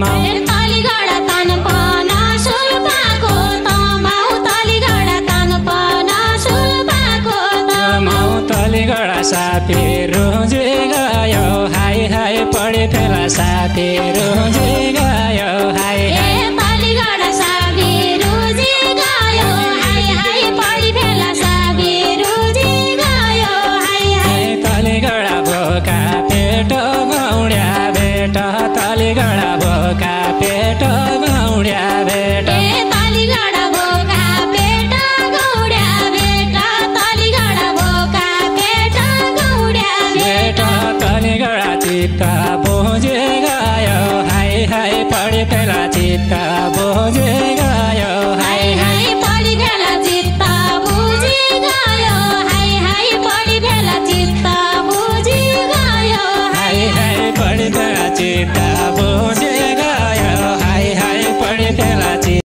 माउ तलीगढा तानपन सुल्पाको तमाउ तलीगढा तानपन सुल्पाको माउ तलीगढा सापी रुझी गयो हाई हाई पढी फेला सापी रुझी गयो हाई तलीगढा सापी रुझी गयो हाई हाई पढी फेला सापी रुझी गयो हाई हाई तलीगढा बोका पेट गौड्या बेटा तलीगढा बोका पेट गौड्या बेटा तलीगढा बोका पेट गौड्या बेटा तलीगढा बोका पेट गौड्या बेटा तलीगढा चित्त बुझी गयो हाई हाई पढी फेला चित्त बुझी गयो